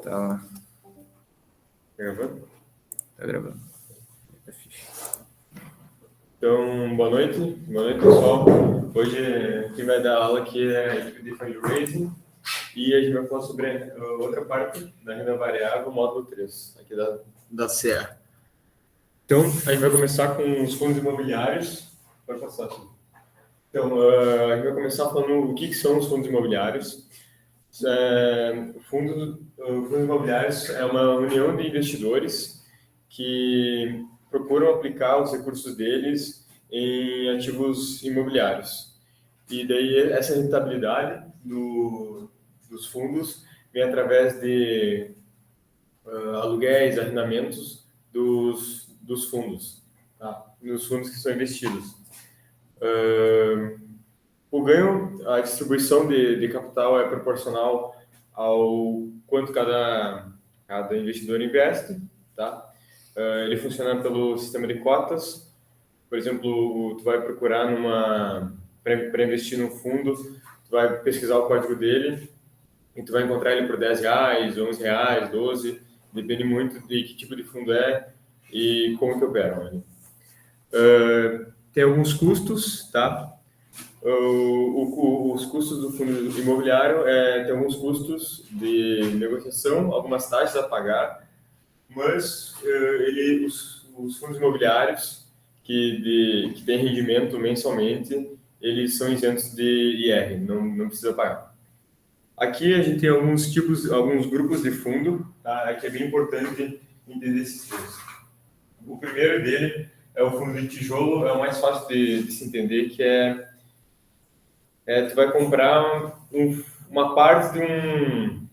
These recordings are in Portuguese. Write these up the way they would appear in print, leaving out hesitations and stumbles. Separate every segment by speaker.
Speaker 1: Tá
Speaker 2: Gravando?
Speaker 1: Tá gravando.
Speaker 2: Então, boa noite, pessoal. Hoje quem vai dar aula aqui é a equipe de fundraising e a gente vai falar sobre outra parte da renda variável, módulo 3, aqui da CE. Então, a gente vai começar com os fundos imobiliários. Pode passar, assim. Então, a gente vai começar falando o que são os fundos imobiliários. Fundos imobiliários é uma união de investidores que procuram aplicar os recursos deles em ativos imobiliários. E daí essa rentabilidade dos fundos vem através de aluguéis, arrendamentos dos fundos, tá? Nos fundos que são investidos. O ganho, a distribuição de capital é proporcional ao quanto cada investidor investe, tá? Ele funciona pelo sistema de cotas. Por exemplo, tu vai procurar para investir num fundo, tu vai pesquisar o código dele e tu vai encontrar ele por R$10, R$11, 12, depende muito de que tipo de fundo é e como que opera. Tem alguns custos, tá? Os custos do fundo imobiliário tem alguns custos de negociação, algumas taxas a pagar, mas os fundos imobiliários que têm rendimento mensalmente, eles são isentos de IR, não precisa pagar. Aqui a gente tem alguns grupos de fundo, tá? Aqui é bem importante entender esses três. O primeiro dele é o fundo de tijolo, é o mais fácil de se entender, que tu vai comprar uma parte de um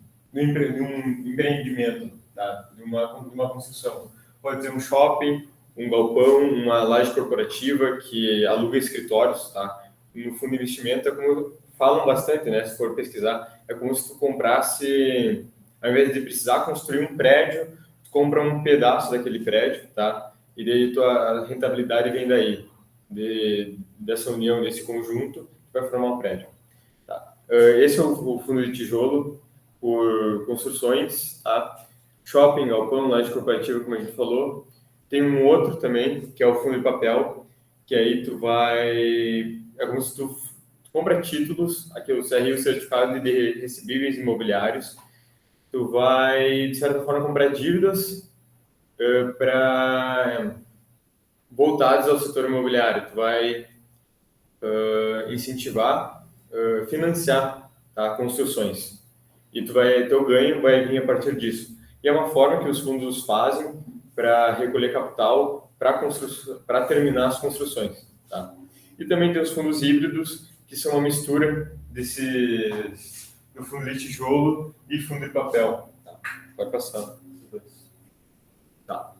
Speaker 2: empreendimento, tá? de uma construção. Pode ser um shopping, um galpão, uma laje corporativa que aluga escritórios. Tá? No fundo de investimento é como falam bastante, né? Se for pesquisar, é como se tu comprasse, ao invés de precisar construir um prédio, tu compra um pedaço daquele prédio, tá? E daí a rentabilidade vem daí, dessa união, desse conjunto, vai formar um prédio. Tá? Esse é o fundo de tijolo por construções, tá? Shopping, galpão, laje corporativa, como a gente falou. Tem um outro também, que é o fundo de papel, que aí é como se tu compra títulos, aqui o CRI, o Certificado de Recebíveis Imobiliários. Tu vai, de certa forma, comprar dívidas voltadas ao setor imobiliário. Tu vai incentivar, financiar, tá, construções. E teu ganho vai vir a partir disso. E é uma forma que os fundos fazem para recolher capital para terminar as construções. Tá? E também tem os fundos híbridos, que são uma mistura do fundo de tijolo e fundo de papel. Tá? Pode passar. Tá.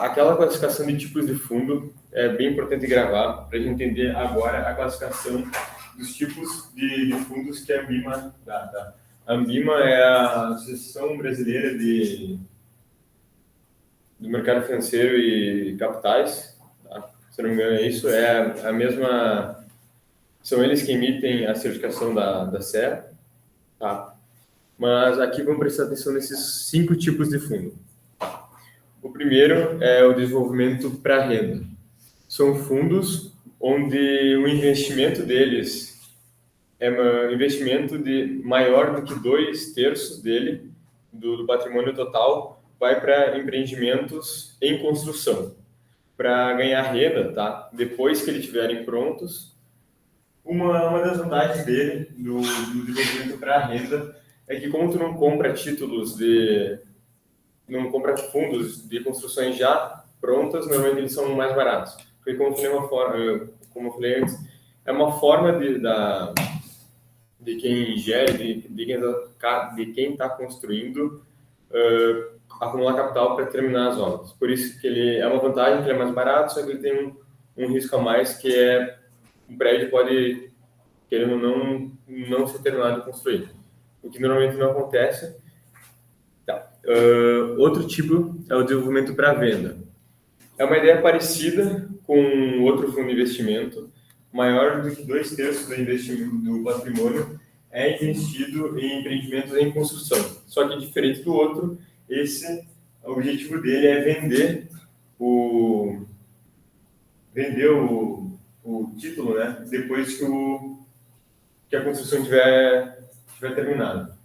Speaker 2: Aquela classificação de tipos de fundo é bem importante gravar para a gente entender agora a classificação dos tipos de fundos que a Ambima dá. Tá? A Ambima é a Associação Brasileira do Mercado Financeiro e Capitais. Tá? Se não me engano, é isso. É a mesma. São eles que emitem a certificação da CE. Tá? Mas aqui vamos prestar atenção nesses 5 tipos de fundo. O primeiro é o desenvolvimento para renda. São fundos onde o investimento deles é um investimento de maior do que 2/3 dele, do patrimônio total, vai para empreendimentos em construção. Para ganhar renda, tá? Depois que eles estiverem prontos, uma das vantagens dele, do desenvolvimento para renda, é que como tu não compra não compra fundos de construções já prontas, normalmente eles são mais baratos. Porque como eu falei antes, é uma forma de quem gera, de quem está construindo, acumular capital para terminar as obras. Por isso que ele é uma vantagem, que ele é mais barato, só que ele tem um risco a mais, que é o prédio pode, querendo ou não ser terminado de construir. O que normalmente não acontece. Tá. Outro tipo é o desenvolvimento para venda. É uma ideia parecida com outro fundo de investimento, maior do que 2/3 do patrimônio, é investido em empreendimentos em construção. Só que diferente do outro, o objetivo dele é vender o título, né? Depois que a construção tiver terminado.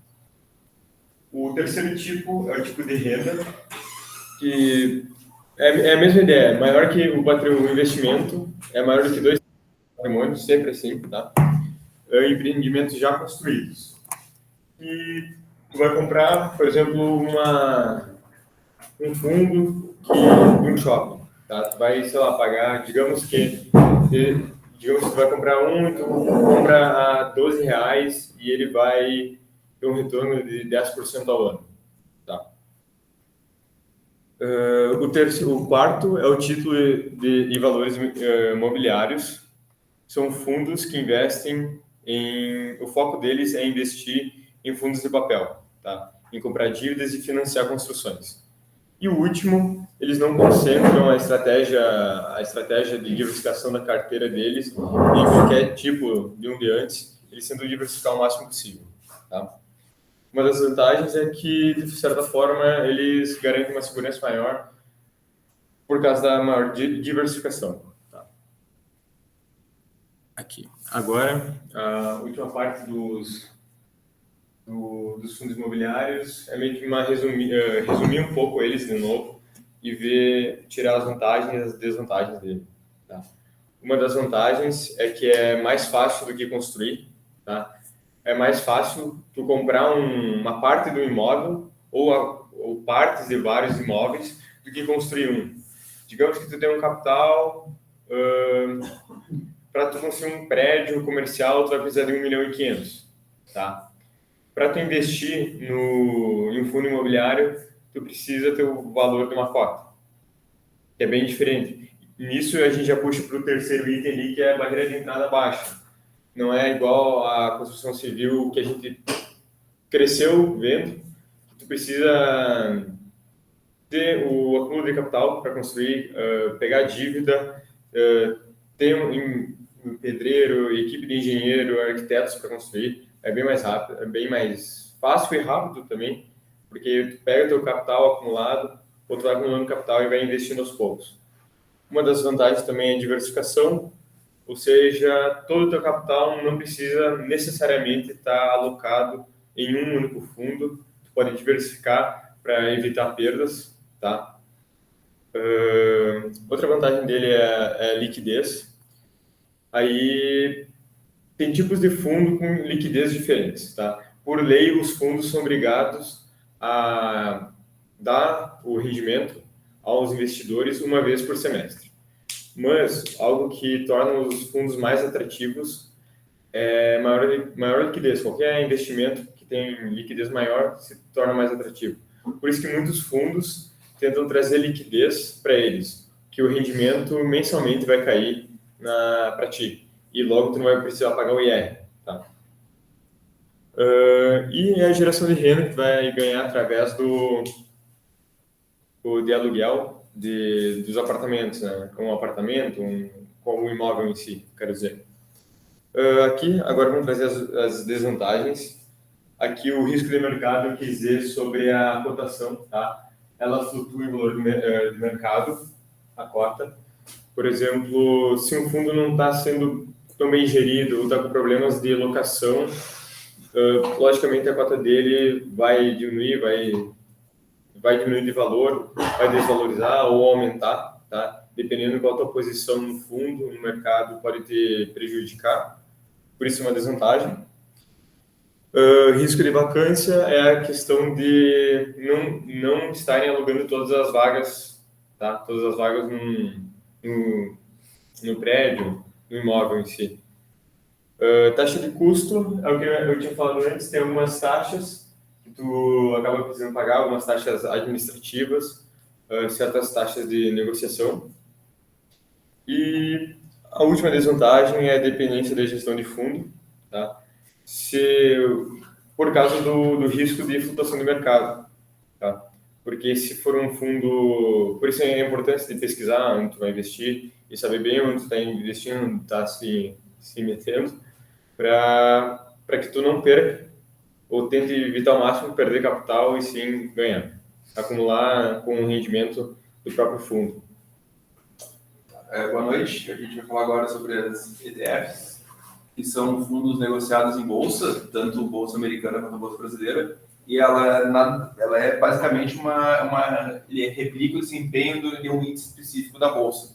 Speaker 2: O terceiro tipo é o tipo de renda, que é a mesma ideia, maior que o investimento, é maior do que 2 patrimônios, sempre assim, tá? Empreendimentos já construídos. E tu vai comprar, por exemplo, um fundo de um shopping, tá? Tu vai, sei lá, pagar, digamos que tu vai comprar e tu compra a R$ 12 e ele vai ter um retorno de 10% ao ano, tá? O quarto é o título de valores imobiliários. São fundos que investem o foco deles é investir em fundos de papel, tá? Em comprar dívidas e financiar construções. E o último, eles não concentram a estratégia de diversificação da carteira deles em qualquer tipo de antes, eles tentam diversificar o máximo possível, tá? Uma das vantagens é que, de certa forma, eles garantem uma segurança maior por causa da maior diversificação. Tá? Aqui. Agora, a última parte dos fundos imobiliários é meio que resumir um pouco eles de novo e tirar as vantagens e as desvantagens dele. Tá? Uma das vantagens é que é mais fácil do que construir. Tá? É mais fácil tu comprar uma parte do imóvel ou partes de vários imóveis do que construir um. Digamos que tu tem um capital, para tu construir um prédio comercial, tu vai precisar de 1.500.000, tá? Para tu investir em um fundo imobiliário, tu precisa ter o valor de uma cota, que é bem diferente. Nisso a gente já puxa para o terceiro item ali, que é a barreira de entrada baixa. Não é igual a construção civil que a gente cresceu vendo, que tu precisa ter o acúmulo de capital para construir, pegar dívida, ter um pedreiro, equipe de engenheiro, arquitetos para construir. É bem mais rápido, é bem mais fácil e rápido também, porque tu pega o teu capital acumulado, ou tu vai acumulando capital e vai investindo aos poucos. Uma das vantagens também é a diversificação, ou seja, todo o teu capital não precisa necessariamente estar alocado em um único fundo, tu pode diversificar para evitar perdas, tá? Outra vantagem dele é a liquidez. Aí tem tipos de fundo com liquidez diferentes, tá? Por lei, os fundos são obrigados a dar o rendimento aos investidores uma vez por semestre. Mas algo que torna os fundos mais atrativos é maior liquidez. Qualquer investimento que tem liquidez maior se torna mais atrativo. Por isso que muitos fundos tentam trazer liquidez para eles, que o rendimento mensalmente vai cair para ti. E logo tu não vai precisar pagar o IR. Tá? E a geração de renda que vai ganhar através de aluguel dos apartamentos, né? Um apartamento, com o imóvel em si, quero dizer. Aqui, agora vamos trazer as desvantagens. Aqui o risco de mercado eu quis dizer sobre a cotação, tá? Ela flutua em valor de mercado, a cota. Por exemplo, se um fundo não está sendo tão bem gerido ou está com problemas de locação, logicamente a cota dele vai diminuir, vai diminuir de valor, vai desvalorizar ou aumentar, tá? Dependendo qual a tua posição no fundo, no mercado, pode te prejudicar. Por isso é uma desvantagem. Risco de vacância é a questão de não estarem alugando todas as vagas, tá? Todas as vagas no prédio, no imóvel em si. Taxa de custo, é o que eu tinha falado antes, tem algumas taxas que tu acaba precisando pagar, algumas taxas administrativas, certas taxas de negociação. E a última desvantagem é a dependência da gestão de fundo, tá? Por causa do risco de flutuação do mercado, tá? Porque se for um fundo... Por isso é importante de pesquisar onde tu vai investir e saber bem onde tu está investindo, onde está se metendo, para para que tu não perca ou tente evitar ao máximo perder capital e sim ganhar, acumular com o rendimento do próprio fundo.
Speaker 1: Boa noite, a gente vai falar agora sobre as ETFs, que são fundos negociados em bolsa, tanto bolsa americana quanto bolsa brasileira, e ela é basicamente ele replica o desempenho de um índice específico da bolsa.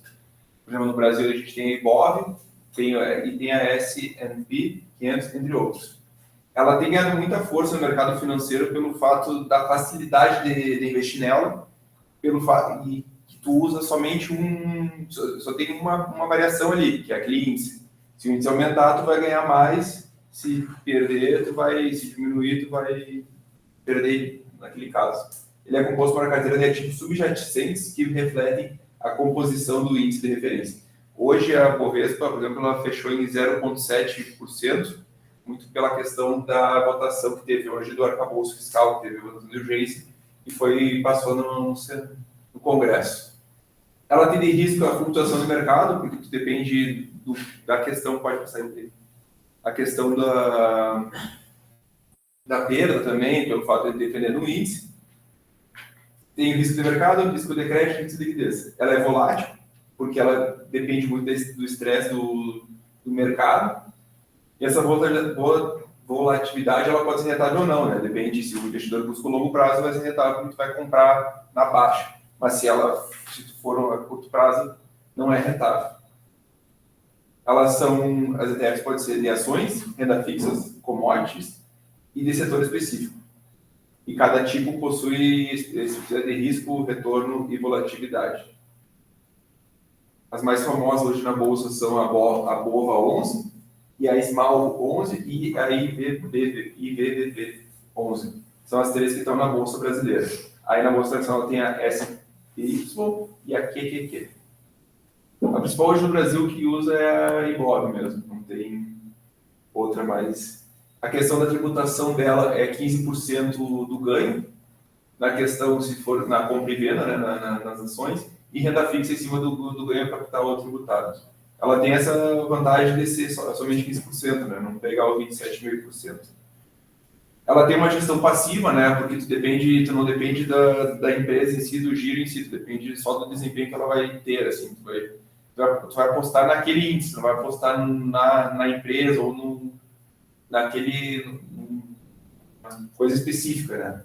Speaker 1: Por exemplo, no Brasil a gente tem a Ibov, e tem a S&P 500, entre outros. Ela tem ganhado muita força no mercado financeiro pelo fato da facilidade de investir nela, pelo fato que tu usa somente só tem uma variação ali, que é aquele índice. Se o índice aumentar, tu vai ganhar mais, se perder, se diminuir, tu vai perder naquele caso. Ele é composto por uma carteira de ativos subjacentes que refletem a composição do índice de referência. Hoje a Bovespa, por exemplo, ela fechou em 0,7%, muito pela questão da votação que teve hoje do arcabouço fiscal, que teve a votação de urgência, e passou no Congresso. Ela tem de risco a flutuação do mercado, porque depende da questão, pode passar em a questão da perda também, pelo fato de depender do índice. Tem o risco de mercado, risco de crédito e risco de liquidez. Ela é volátil, porque ela depende muito do estresse do mercado. E essa volatilidade ela pode ser rentável ou não, né? Depende se o investidor busca o longo prazo, vai ser rentável porque tu vai comprar na baixa. Mas se tu for a curto prazo, não é rentável. As ETFs podem ser de ações, renda fixas, commodities e de setor específico. E cada tipo possui especificidade de risco, retorno e volatilidade. As mais famosas hoje na bolsa são a BOVA 11, e a SMAL 11 e a IVVV 11. São as três que estão na bolsa brasileira. Aí na bolsa nacional tem a SPY e a QQQ. A principal hoje no Brasil que usa é a Ibov mesmo, não tem outra mais. A questão da tributação dela é 15% do ganho, na questão se for na compra e venda, né, nas ações, e renda fixa em cima do ganho capital tributado. Ela tem essa vantagem de ser somente 15%, né, não pegar o 27,5%. Ela tem uma gestão passiva, né, porque tu não depende da empresa em si, do giro em si, tu depende só do desempenho que ela vai ter, assim, tu vai apostar naquele índice, não vai apostar na empresa ou naquele coisa específica, né.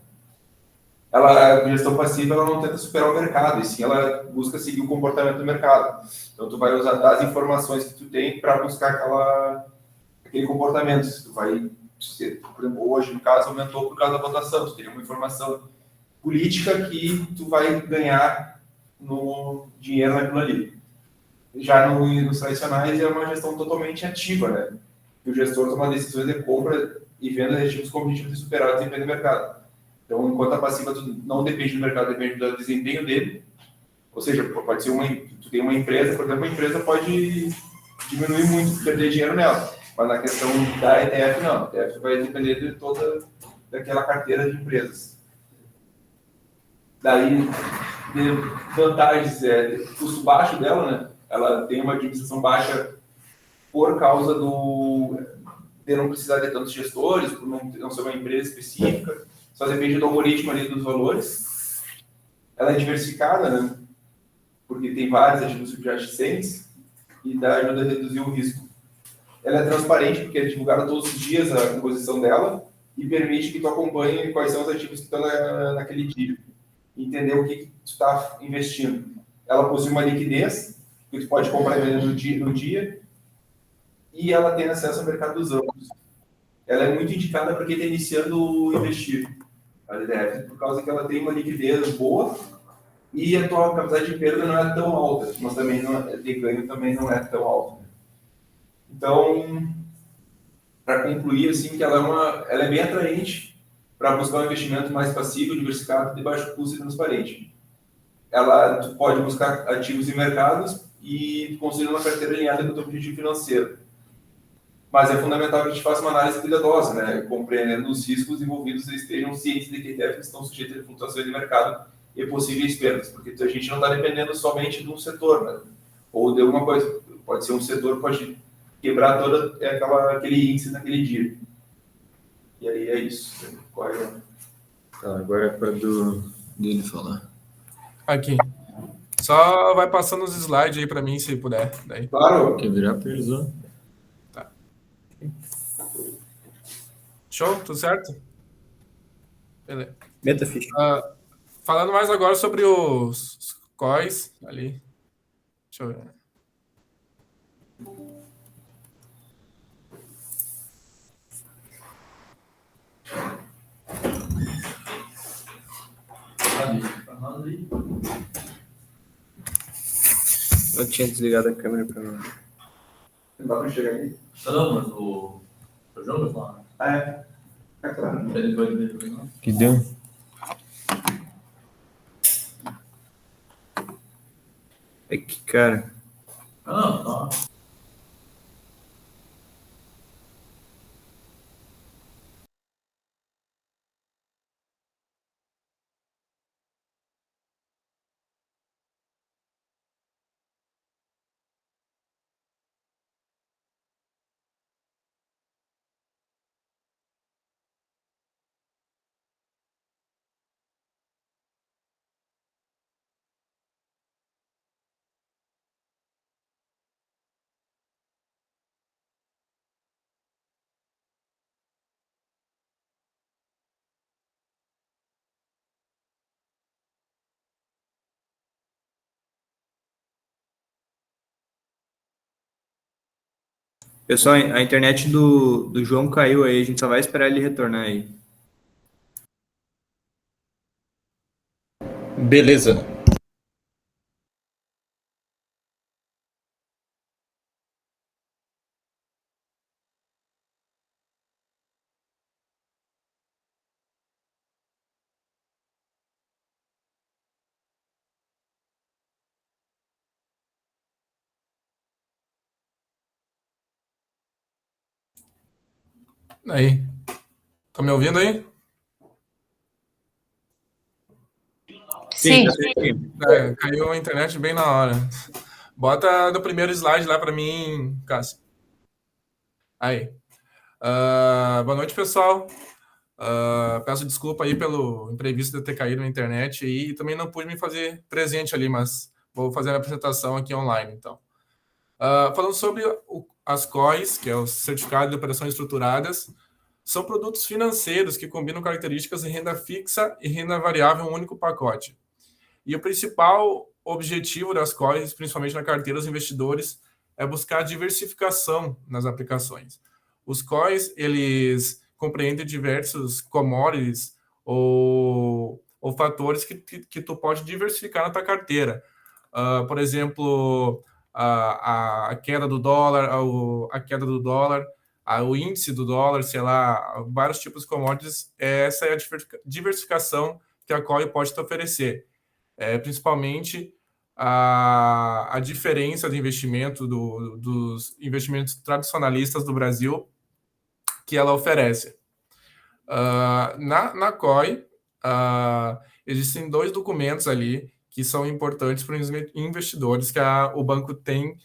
Speaker 1: A gestão passiva ela não tenta superar o mercado, e sim ela busca seguir o comportamento do mercado. Então, tu vai usar as informações que tu tem para buscar aquele comportamento. Tu vai, por exemplo, hoje, no caso, aumentou por causa da votação. Tu teria uma informação política que tu vai ganhar no dinheiro naquilo ali. Já nos tradicionais, é uma gestão totalmente ativa, né? Que o gestor toma decisões de compra e venda de ativos com o objetivo de superar o desempenho do mercado. Então, enquanto a passiva não depende do mercado, depende do desempenho dele. Ou seja, pode ser tu tem uma empresa, por exemplo, a empresa pode diminuir muito, perder dinheiro nela. Mas na questão da ETF, não. A ETF vai depender de toda daquela carteira de empresas. Daí, de vantagens, custo baixo dela, né? Ela tem uma administração baixa por causa de não precisar de tantos gestores, por não ser uma empresa específica. Só depende do algoritmo ali dos valores. Ela é diversificada, né? Porque tem vários ativos subjacentes e ajuda a reduzir o risco. Ela é transparente porque é divulgada todos os dias a composição dela e permite que tu acompanhe quais são os ativos que estão naquele dia. Entender o que tu está investindo. Ela possui uma liquidez, que tu pode comprar e vender no dia, e ela tem acesso ao mercado dos amplos. Ela é muito indicada para quem está iniciando a investir. A ETF, por causa que ela tem uma liquidez boa e a tua capacidade de perda não é tão alta, mas também de ganho também não é tão alta. Então, para concluir, assim, que ela é bem atraente para buscar um investimento mais passivo, diversificado, de baixo custo e transparente. Tu pode buscar ativos em mercados e construir uma carteira alinhada com o teu objetivo financeiro. Mas é fundamental que a gente faça uma análise cuidadosa, né? Compreendendo os riscos envolvidos e estejam cientes de que ETFs estão sujeitos a flutuações de mercado e possíveis perdas, porque a gente não está dependendo somente de um setor, né? Ou de alguma coisa. Pode ser um setor que pode quebrar todo aquele índice naquele dia. E aí é isso.
Speaker 2: Tá, agora é para dele falar.
Speaker 3: Aqui. Só vai passando os slides aí para mim, se puder. Daí.
Speaker 1: Claro.
Speaker 2: Quer virar para eles, ó?
Speaker 3: Tá. Show? Tudo certo? Beleza.
Speaker 2: Metafish.
Speaker 3: Falando mais agora sobre os COIs ali. Deixa eu ver.
Speaker 2: Eu tinha desligado a câmera para mim.
Speaker 1: Não dá para chegar aí.
Speaker 4: Não, mas o jogo lá.
Speaker 1: É claro.
Speaker 2: Que deu? É que, cara.
Speaker 4: Não.
Speaker 2: Pessoal, a internet do João caiu aí, a gente só vai esperar ele retornar aí.
Speaker 4: Beleza.
Speaker 3: Aí. Tá me ouvindo aí?
Speaker 2: Sim.
Speaker 3: Caiu a internet bem na hora. Bota do primeiro slide lá para mim, Cássio. Aí. Boa noite, pessoal. Peço desculpa aí pelo imprevisto de ter caído na internet e também não pude me fazer presente ali, mas vou fazer a apresentação aqui online, então. Falando sobre as COIs, que é o Certificado de Operações Estruturadas, são produtos financeiros que combinam características de renda fixa e renda variável em um único pacote. E o principal objetivo das COIs, principalmente na carteira dos investidores, é buscar diversificação nas aplicações. Os COIs, eles compreendem diversos commodities ou fatores que tu pode diversificar na tua carteira. Por exemplo, a queda do dólar, o índice do dólar, sei lá, vários tipos de commodities. Essa é a diversificação que a COI pode te oferecer. Principalmente a diferença de investimento dos investimentos tradicionalistas do Brasil que ela oferece. Na COI, existem 2 documentos ali que são importantes para os investidores que o banco tem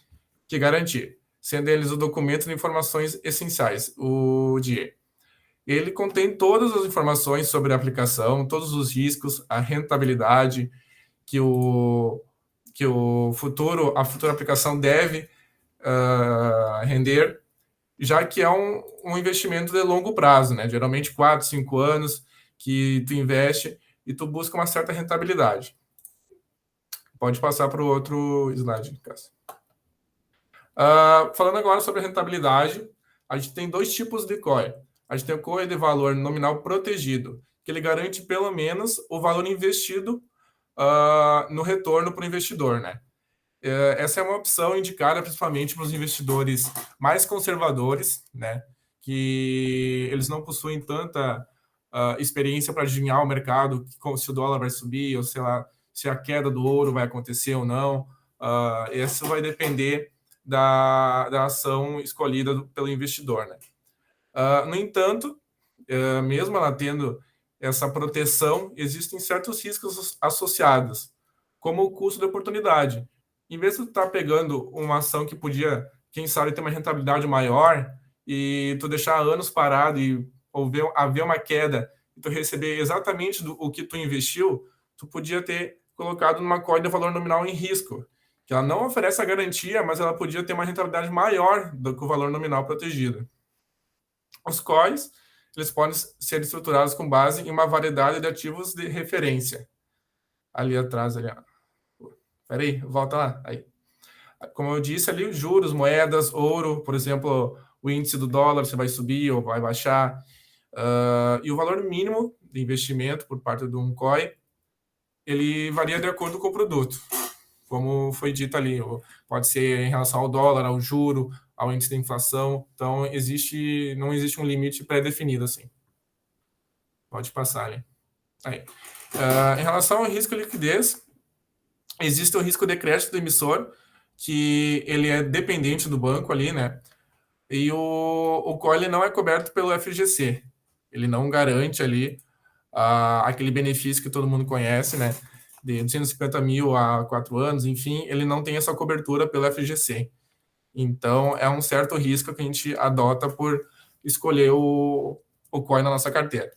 Speaker 3: que garantir, sendo eles o documento de informações essenciais, o DIE. Ele contém todas as informações sobre a aplicação, todos os riscos, a rentabilidade que a futura aplicação deve render, já que é um investimento de longo prazo, né? Geralmente 4, 5 anos que tu investe e tu busca uma certa rentabilidade. Pode passar para o outro slide, Cássio. Falando agora sobre a rentabilidade, a gente tem 2 tipos de COI. A gente tem o COI de valor nominal protegido, que ele garante pelo menos o valor investido no retorno para o investidor, né? Essa é uma opção indicada principalmente para os investidores mais conservadores, né? Que eles não possuem tanta experiência para adivinhar o mercado, se o dólar vai subir, ou sei lá, se a queda do ouro vai acontecer ou não. Isso vai depender da ação escolhida pelo investidor, né? No entanto, mesmo ela tendo essa proteção, existem certos riscos associados, como o custo de oportunidade. Em vez de tu estar pegando uma ação que podia, quem sabe, ter uma rentabilidade maior e tu deixar anos parado haver uma queda e tu receber exatamente o que tu investiu, tu podia ter colocado numa COI de valor nominal em risco, que ela não oferece a garantia, mas ela podia ter uma rentabilidade maior do que o valor nominal protegido. Os COIs, eles podem ser estruturados com base em uma variedade de ativos de referência. Ali atrás, ali, ó. Peraí, volta lá. Aí. Como eu disse ali, juros, moedas, ouro, por exemplo, o índice do dólar, se vai subir ou vai baixar. E o valor mínimo de investimento por parte de um COI, ele varia de acordo com o produto. Como foi dito ali, pode ser em relação ao dólar, ao juro, ao índice de inflação. Então, não existe um limite pré-definido assim. Pode passar ali. Aí. Em relação ao risco de liquidez, existe o risco de crédito do emissor, que ele é dependente do banco ali, né? E o COI ele não é coberto pelo FGC. Ele não garante ali aquele benefício que todo mundo conhece, né? De 250 mil a 4 anos, enfim, ele não tem essa cobertura pelo FGC. Então, é um certo risco que a gente adota por escolher o COI na nossa carteira.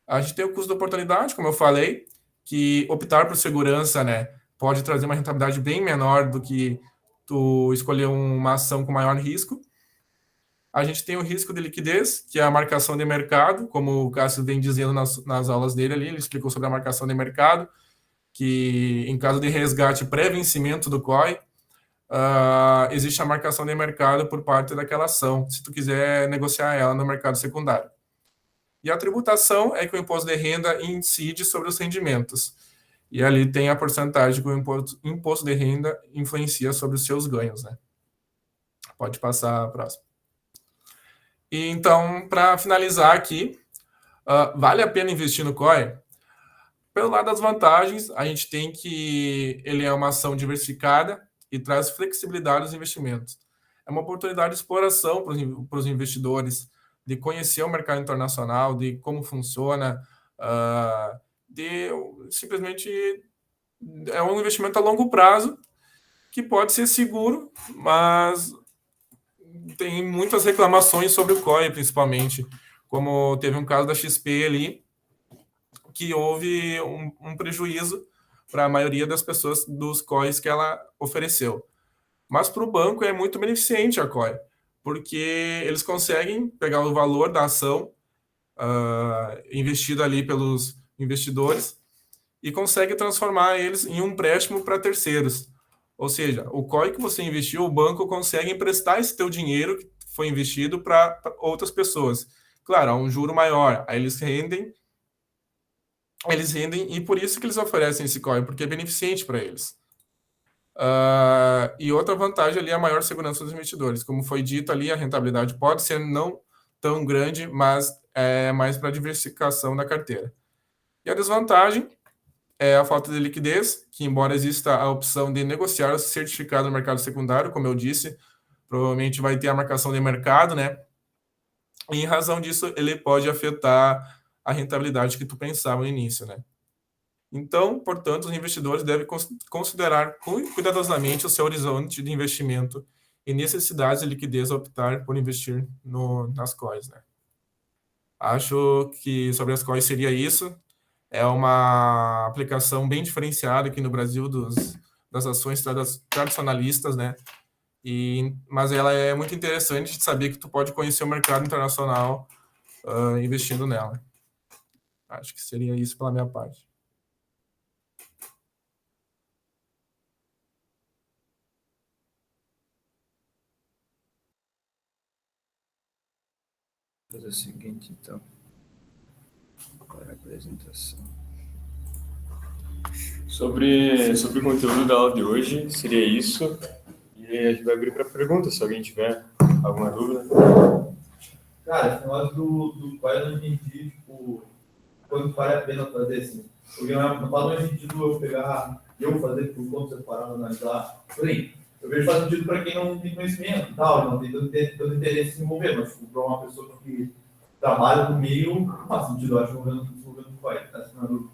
Speaker 3: A gente tem o custo da oportunidade, como eu falei, que optar por segurança, né, pode trazer uma rentabilidade bem menor do que tu escolher uma ação com maior risco. A gente tem o risco de liquidez, que é a marcação de mercado, como o Cássio vem dizendo nas aulas dele ali, ele explicou sobre a marcação de mercado, que em caso de resgate pré-vencimento do COI, existe a marcação de mercado por parte daquela ação, se tu quiser negociar ela no mercado secundário. E a tributação é que o imposto de renda incide sobre os rendimentos. E ali tem a porcentagem que o imposto de renda influencia sobre os seus ganhos, né? Pode passar a próxima. E então, para finalizar aqui, vale a pena investir no COI? Pelo lado das vantagens, a gente tem que ele é uma ação diversificada e traz flexibilidade aos investimentos. É uma oportunidade de exploração para os investidores, de conhecer o mercado internacional, de como funciona, simplesmente é um investimento a longo prazo que pode ser seguro, mas tem muitas reclamações sobre o COI, principalmente, como teve um caso da XP ali, que houve um prejuízo para a maioria das pessoas dos COIs que ela ofereceu. Mas para o banco é muito beneficente a COI, porque eles conseguem pegar o valor da ação investido ali pelos investidores e conseguem transformar eles em um empréstimo para terceiros. Ou seja, o COI que você investiu, o banco consegue emprestar esse teu dinheiro que foi investido para outras pessoas. Claro, a um juro maior, aí eles rendem e por isso que eles oferecem esse COI, porque é beneficente para eles. E outra vantagem ali é a maior segurança dos investidores. Como foi dito ali, a rentabilidade pode ser não tão grande, mas é mais para diversificação da carteira. E a desvantagem é a falta de liquidez, que embora exista a opção de negociar o certificado no mercado secundário, como eu disse, provavelmente vai ter a marcação de mercado, né? E em razão disso, ele pode afetar a rentabilidade que tu pensava no início, né? Então, portanto, os investidores devem considerar cuidadosamente o seu horizonte de investimento e necessidades de liquidez ao optar por investir nas COIs, né? Acho que sobre as COIs seria isso. É uma aplicação bem diferenciada aqui no Brasil das ações tradicionalistas, né? Mas ela é muito interessante de saber que tu pode conhecer o mercado internacional investindo nela. Acho que seria isso pela minha parte.
Speaker 2: Vou fazer o seguinte, então. Para a apresentação. Sobre o conteúdo da aula de hoje, seria isso. E a gente vai abrir para perguntas, se alguém tiver alguma dúvida.
Speaker 5: Cara, esse negócio do COI eu não entendi, tipo, quando vale a pena fazer assim. Porque não faz mais sentido eu fazer por conta separado, analisar. Porém, eu vejo que faz sentido para quem não tem conhecimento e tal, não tem tanto interesse em se envolver, mas tipo, para uma pessoa que trabalha no meio, não faz sentido, eu acho, desenvolvendo o COI. Tá assinando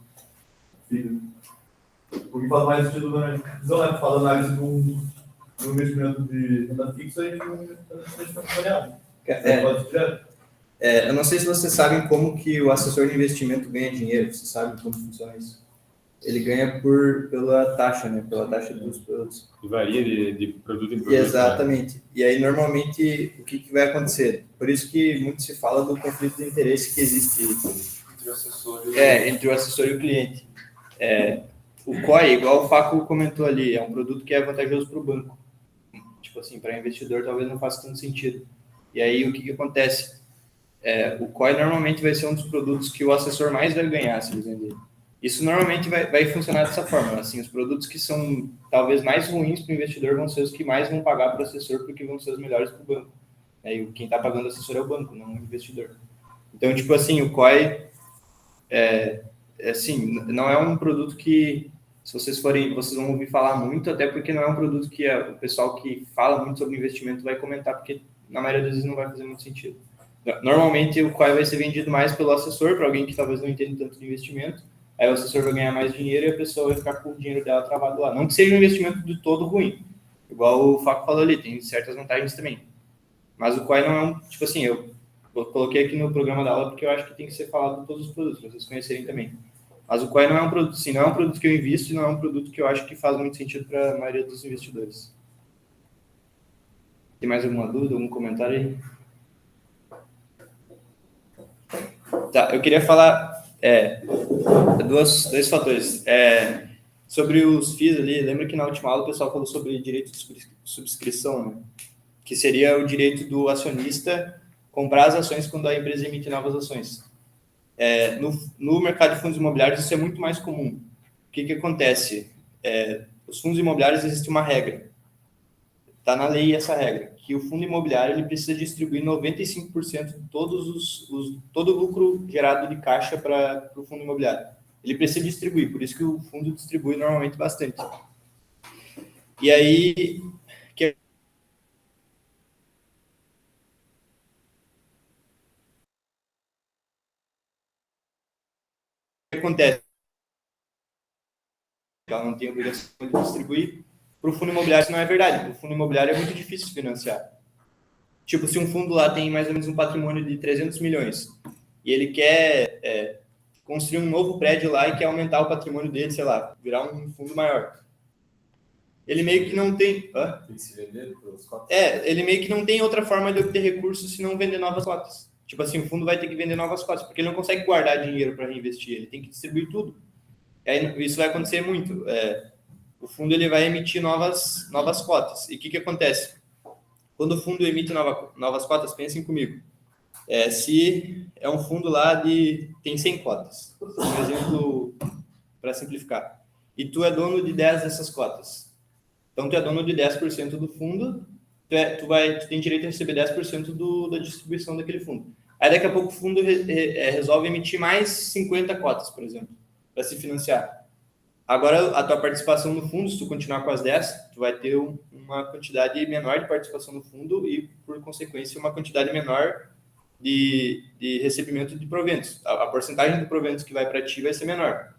Speaker 5: porque faz mais sentido na visão, né? Faz análise do investimento de renda fixa e do investimento variável.
Speaker 6: Eu não sei se vocês sabem como que o assessor de investimento ganha dinheiro. Você sabe como funciona isso? Ele ganha pela taxa, né? Pela taxa dos produtos.
Speaker 2: E varia de produto em produto.
Speaker 6: Exatamente. E aí, normalmente, o que vai acontecer? Por isso que muito se fala do conflito de interesse que existe
Speaker 1: Entre o assessor e o
Speaker 6: entre o assessor e o cliente. O COI, igual o Faco comentou ali, é um produto que é vantajoso para o banco. Tipo assim, para investidor talvez não faça tanto sentido. E aí, o que acontece? O COI normalmente vai ser um dos produtos que o assessor mais vai ganhar se ele vender. Isso normalmente vai funcionar dessa forma. Assim, os produtos que são talvez mais ruins para o investidor vão ser os que mais vão pagar para o assessor, porque vão ser os melhores para o banco. E quem está pagando o assessor é o banco, não o investidor. Então, tipo assim, o COI assim, não é um produto que, se vocês vão ouvir falar muito, até porque não é um produto que o pessoal que fala muito sobre investimento vai comentar, porque na maioria das vezes não vai fazer muito sentido. Normalmente, o COI vai ser vendido mais pelo assessor, para alguém que talvez não entenda tanto de investimento. Aí o assessor vai ganhar mais dinheiro e a pessoa vai ficar com o dinheiro dela travado lá. Não que seja um investimento de todo ruim. Igual o Faco falou ali, tem certas vantagens também. Mas o COI não é um... Tipo assim, eu coloquei aqui no programa da aula porque eu acho que tem que ser falado de todos os produtos, para vocês conhecerem também. Mas o COI não é um produto, sim, não é um produto que eu invisto e não é um produto que eu acho que faz muito sentido para a maioria dos investidores. Tem mais alguma dúvida, algum comentário aí? Tá, eu queria falar dois fatores. Sobre os FIIs ali, lembra que na última aula o pessoal falou sobre direito de subscrição, né? Que seria o direito do acionista comprar as ações quando a empresa emite novas ações. No mercado de fundos imobiliários isso é muito mais comum. O que acontece? Os fundos imobiliários existe uma regra. Está na lei essa regra, que o fundo imobiliário ele precisa distribuir 95% de todo o lucro gerado de caixa para o fundo imobiliário. Ele precisa distribuir, por isso que o fundo distribui normalmente bastante. E aí, o que acontece? Ela não tem obrigação de distribuir. Para o fundo imobiliário isso não é verdade. Para o fundo imobiliário é muito difícil financiar. Tipo, se um fundo lá tem mais ou menos um patrimônio de 300 milhões e ele quer construir um novo prédio lá e quer aumentar o patrimônio dele, sei lá, virar um fundo maior. Ele meio que não tem...
Speaker 1: Tem que se vender pelos cotas?
Speaker 6: Ele meio que não tem outra forma de obter recursos se não vender novas cotas. Tipo assim, o fundo vai ter que vender novas cotas, porque ele não consegue guardar dinheiro para reinvestir, ele tem que distribuir tudo. E aí, isso vai acontecer muito. O fundo ele vai emitir novas cotas. E o que acontece? Quando o fundo emite novas cotas, pensem comigo. Se é um fundo lá tem 100 cotas, um exemplo para simplificar, e tu é dono de 10 dessas cotas. Então, tu é dono de 10% do fundo, tu tem direito a receber 10% da distribuição daquele fundo. Aí, daqui a pouco, o fundo resolve emitir mais 50 cotas, por exemplo, para se financiar. Agora, a tua participação no fundo, se tu continuar com as 10, tu vai ter uma quantidade menor de participação no fundo e, por consequência, uma quantidade menor de recebimento de proventos. A porcentagem de proventos que vai para ti vai ser menor.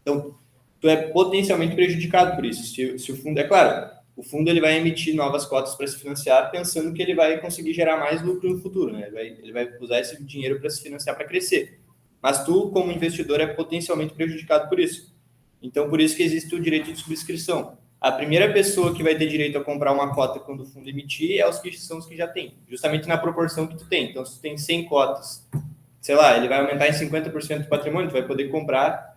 Speaker 6: Então, tu é potencialmente prejudicado por isso. Se o fundo, é claro, o fundo ele vai emitir novas cotas para se financiar pensando que ele vai conseguir gerar mais lucro no futuro, né? Ele vai usar esse dinheiro para se financiar para crescer. Mas tu, como investidor, é potencialmente prejudicado por isso. Então, por isso que existe o direito de subscrição. A primeira pessoa que vai ter direito a comprar uma cota quando o fundo emitir são os que já têm, justamente na proporção que tu tem. Então, se tu tem 100 cotas, sei lá, ele vai aumentar em 50% do patrimônio, tu vai poder comprar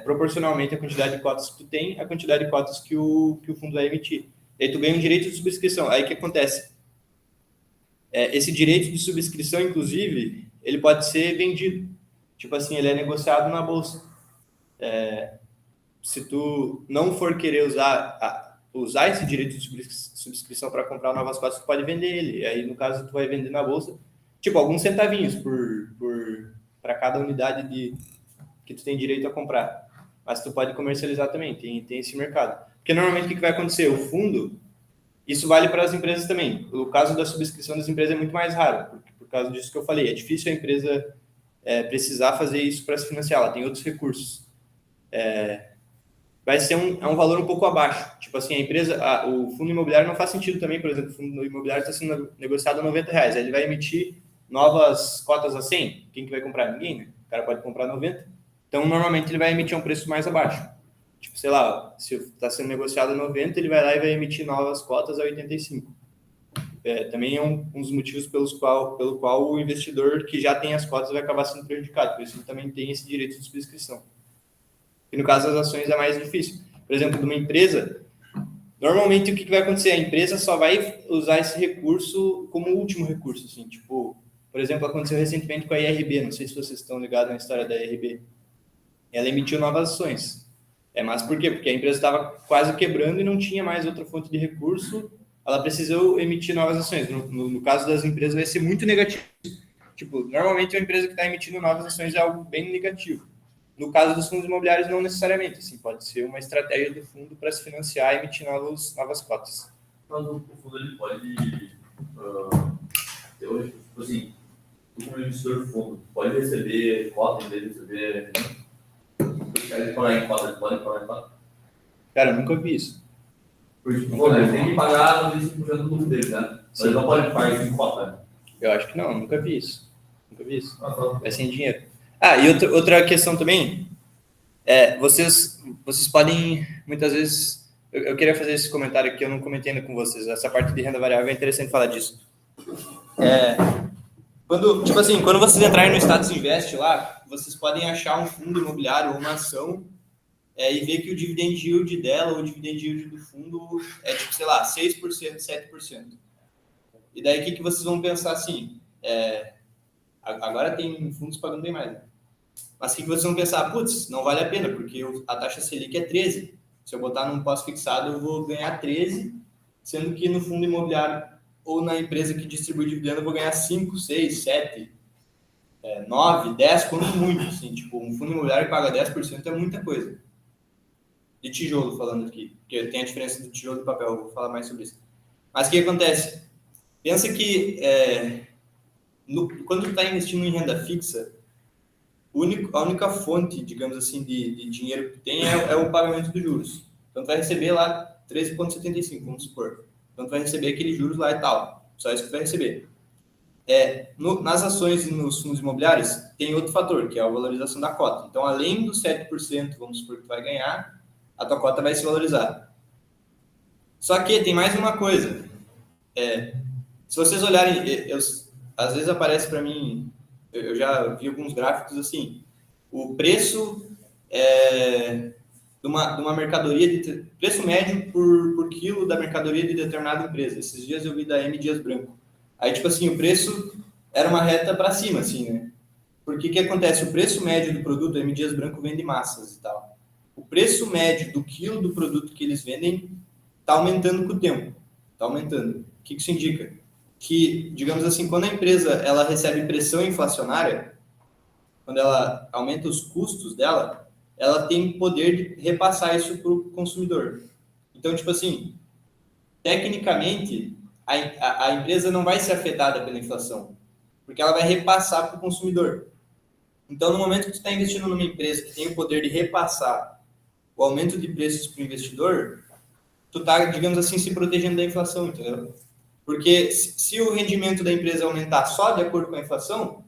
Speaker 6: proporcionalmente a quantidade de cotas que tu tem, a quantidade de cotas que o fundo vai emitir. E aí tu ganha um direito de subscrição. Aí o que acontece? Esse direito de subscrição, inclusive, ele pode ser vendido. Tipo assim, ele é negociado na bolsa. Se tu não for querer usar esse direito de subscrição para comprar novas cotas, tu pode vender ele. Aí, no caso, tu vai vender na bolsa, tipo, alguns centavinhos para cada unidade que tu tem direito a comprar. Mas tu pode comercializar também, tem esse mercado. Porque, normalmente, o que vai acontecer? O fundo, isso vale para as empresas também. O caso da subscrição das empresas é muito mais raro, por causa disso que eu falei. É difícil a empresa precisar fazer isso para se financiar, ela tem outros recursos. Vai ser um valor um pouco abaixo. Tipo assim, o fundo imobiliário não faz sentido também, por exemplo, o fundo imobiliário está sendo negociado a R$90, aí ele vai emitir novas cotas a 100, quem que vai comprar? Ninguém, né? O cara pode comprar 90. Então, normalmente, ele vai emitir um preço mais abaixo. Tipo, sei lá, se está sendo negociado a 90, ele vai lá e vai emitir novas cotas a 85. Também é um dos motivos pelo qual o investidor que já tem as cotas vai acabar sendo prejudicado. Por isso, ele também tem esse direito de subscrição. E no caso das ações é mais difícil. Por exemplo, de uma empresa, normalmente o que vai acontecer? A empresa só vai usar esse recurso como último recurso. Assim, tipo, por exemplo, aconteceu recentemente com a IRB, não sei se vocês estão ligados na história da IRB. Ela emitiu novas ações. Mas por quê? Porque a empresa estava quase quebrando e não tinha mais outra fonte de recurso, ela precisou emitir novas ações. No caso das empresas vai ser muito negativo. Tipo, normalmente uma empresa que está emitindo novas ações é algo bem negativo. No caso dos fundos imobiliários, não necessariamente. Assim, pode ser uma estratégia do fundo para se financiar e emitir novas cotas.
Speaker 4: Mas o fundo ele pode, tipo assim, tu como investidor de fundo, pode receber cota em vez de receber. Ele pagar em cota, ele pode pagar em cota?
Speaker 6: Cara, eu nunca vi isso.
Speaker 4: Porque, tipo, ele tem que pagar 25% do lucro dele, né? Mas ele não pode pagar isso em cota, né?
Speaker 6: Eu acho que não, nunca vi isso. Vai sem dinheiro. E outra questão também, vocês podem, muitas vezes, eu queria fazer esse comentário aqui, eu não comentei ainda com vocês, essa parte de renda variável é interessante falar disso. Quando vocês entrarem no Status Invest lá, vocês podem achar um fundo imobiliário ou uma ação e ver que o dividend yield dela ou o dividend yield do fundo é tipo, sei lá, 6%, 7%. E daí o que vocês vão pensar assim? Agora tem fundos pagando bem mais, né? Mas o que vocês vão pensar? Putz, não vale a pena, porque a taxa Selic é 13. Se eu botar num pós-fixado, eu vou ganhar 13, sendo que no fundo imobiliário ou na empresa que distribui dividendo eu vou ganhar 5, 6, 7, 9, 10, quando muito. Assim, tipo, um fundo imobiliário que paga 10% é muita coisa. De tijolo, falando aqui, porque tem a diferença do tijolo e do papel, eu vou falar mais sobre isso. Mas o que acontece? Pensa que quando tu está investindo em renda fixa, a única fonte, digamos assim, de dinheiro que tem é o pagamento dos juros. Então, tu vai receber lá 13,75, vamos supor. Então, tu vai receber aqueles juros lá e tal. Só isso que tu vai receber. Nas ações e nos fundos imobiliários, tem outro fator, que é a valorização da cota. Então, além dos 7%, vamos supor que tu vai ganhar, a tua cota vai se valorizar. Só que tem mais uma coisa. Se vocês olharem, às vezes aparece para mim, eu já vi alguns gráficos assim, o preço de uma mercadoria, preço médio por quilo da mercadoria de determinada empresa. Esses dias eu vi da M. Dias Branco. Aí, tipo assim, o preço era uma reta para cima, assim, né? Porque o que acontece? O preço médio do produto, a M. Dias Branco vende massas e tal. O preço médio do quilo do produto que eles vendem está aumentando com o tempo. Está aumentando. O que isso indica? Que, digamos assim, quando a empresa ela recebe pressão inflacionária, quando ela aumenta os custos dela, ela tem poder de repassar isso para o consumidor. Então, tipo assim, tecnicamente, a empresa não vai ser afetada pela inflação, porque ela vai repassar para o consumidor. Então, no momento que você está investindo numa empresa que tem o poder de repassar o aumento de preços para o investidor, tu está, digamos assim, se protegendo da inflação, entendeu? Porque se o rendimento da empresa aumentar só de acordo com a inflação,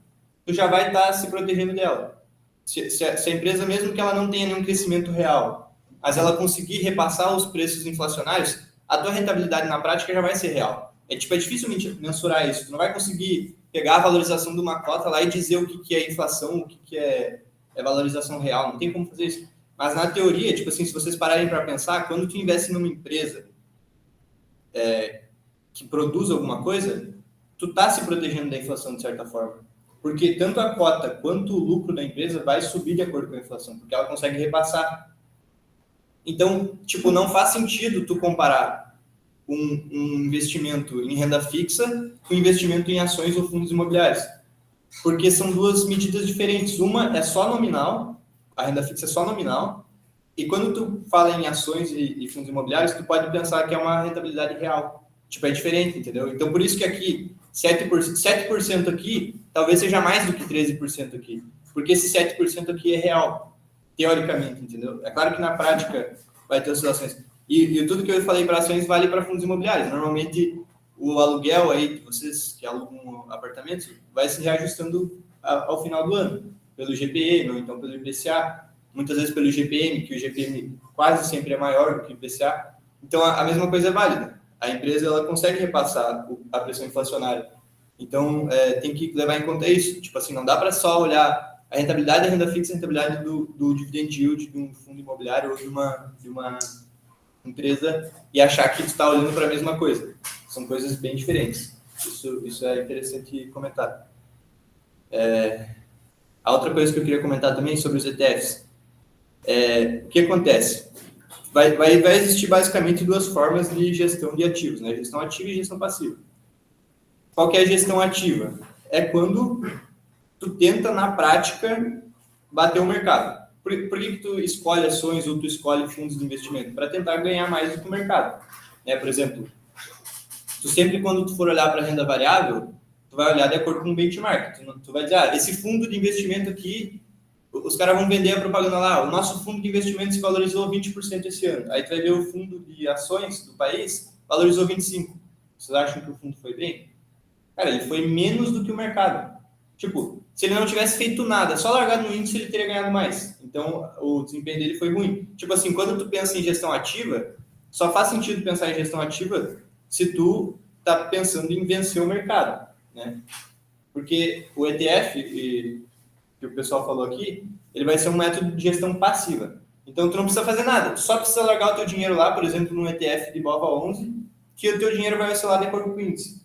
Speaker 6: tu já vai estar se protegendo dela. Se a empresa, mesmo que ela não tenha nenhum crescimento real, mas ela conseguir repassar os preços inflacionários, a tua rentabilidade na prática já vai ser real. É difícil mensurar isso. Tu não vai conseguir pegar a valorização de uma cota lá e dizer o que é inflação, o que é valorização real. Não tem como fazer isso. Mas na teoria, tipo assim, se vocês pararem para pensar, quando tu investe numa empresa que produz alguma coisa, tu tá se protegendo da inflação de certa forma. Porque tanto a cota quanto o lucro da empresa vai subir de acordo com a inflação, porque ela consegue repassar. Então, tipo, não faz sentido tu comparar um investimento em renda fixa com investimento em ações ou fundos imobiliários. Porque são duas medidas diferentes. Uma é só nominal, a renda fixa é só nominal, e quando tu fala em ações e fundos imobiliários, tu pode pensar que é uma rentabilidade real. Tipo, é diferente, entendeu? Então, por isso que aqui, 7% aqui, talvez seja mais do que 13% aqui. Porque esse 7% aqui é real, teoricamente, entendeu? É claro que na prática vai ter oscilações. E tudo que eu falei para ações vale para fundos imobiliários. Normalmente, o aluguel aí de vocês que alugam apartamentos vai se reajustando ao final do ano, pelo GPM ou então pelo IPCA, muitas vezes pelo IGPM, que o IGPM quase sempre é maior do que o IPCA. Então, a mesma coisa é válida. A empresa ela consegue repassar a pressão inflacionária. Então, tem que levar em conta isso. Tipo assim, não dá para só olhar a rentabilidade da renda fixa, a rentabilidade do dividend yield de um fundo imobiliário ou de uma empresa e achar que tu está olhando para a mesma coisa. São coisas bem diferentes. Isso é interessante comentar. A outra coisa que eu queria comentar também sobre os ETFs. O que acontece? Vai existir basicamente duas formas de gestão de ativos, né? Gestão ativa e gestão passiva. Qual que é a gestão ativa? É quando tu tenta, na prática, bater o mercado. Por que tu escolhe ações ou tu escolhe fundos de investimento? Para tentar ganhar mais do que o mercado. Por exemplo, tu sempre, quando tu for olhar para a renda variável, tu vai olhar de acordo com o benchmark. Tu vai dizer, esse fundo de investimento aqui, os caras vão vender a propaganda lá, o nosso fundo de investimento se valorizou 20% esse ano. Aí tu vai ver o fundo de ações do país, valorizou 25%. Vocês acham que o fundo foi bem? Cara, ele foi menos do que o mercado. Tipo, se ele não tivesse feito nada, só largado no índice, ele teria ganhado mais. Então, o desempenho dele foi ruim. Tipo assim, quando tu pensa em gestão ativa, só faz sentido pensar em gestão ativa se tu tá pensando em vencer o mercado, né? Porque o ETF, que o pessoal falou aqui, ele vai ser um método de gestão passiva. Então, tu não precisa fazer nada. Tu só precisa largar o teu dinheiro lá, por exemplo, num ETF de BOVA11, que o teu dinheiro vai oscilar de acordo com o índice.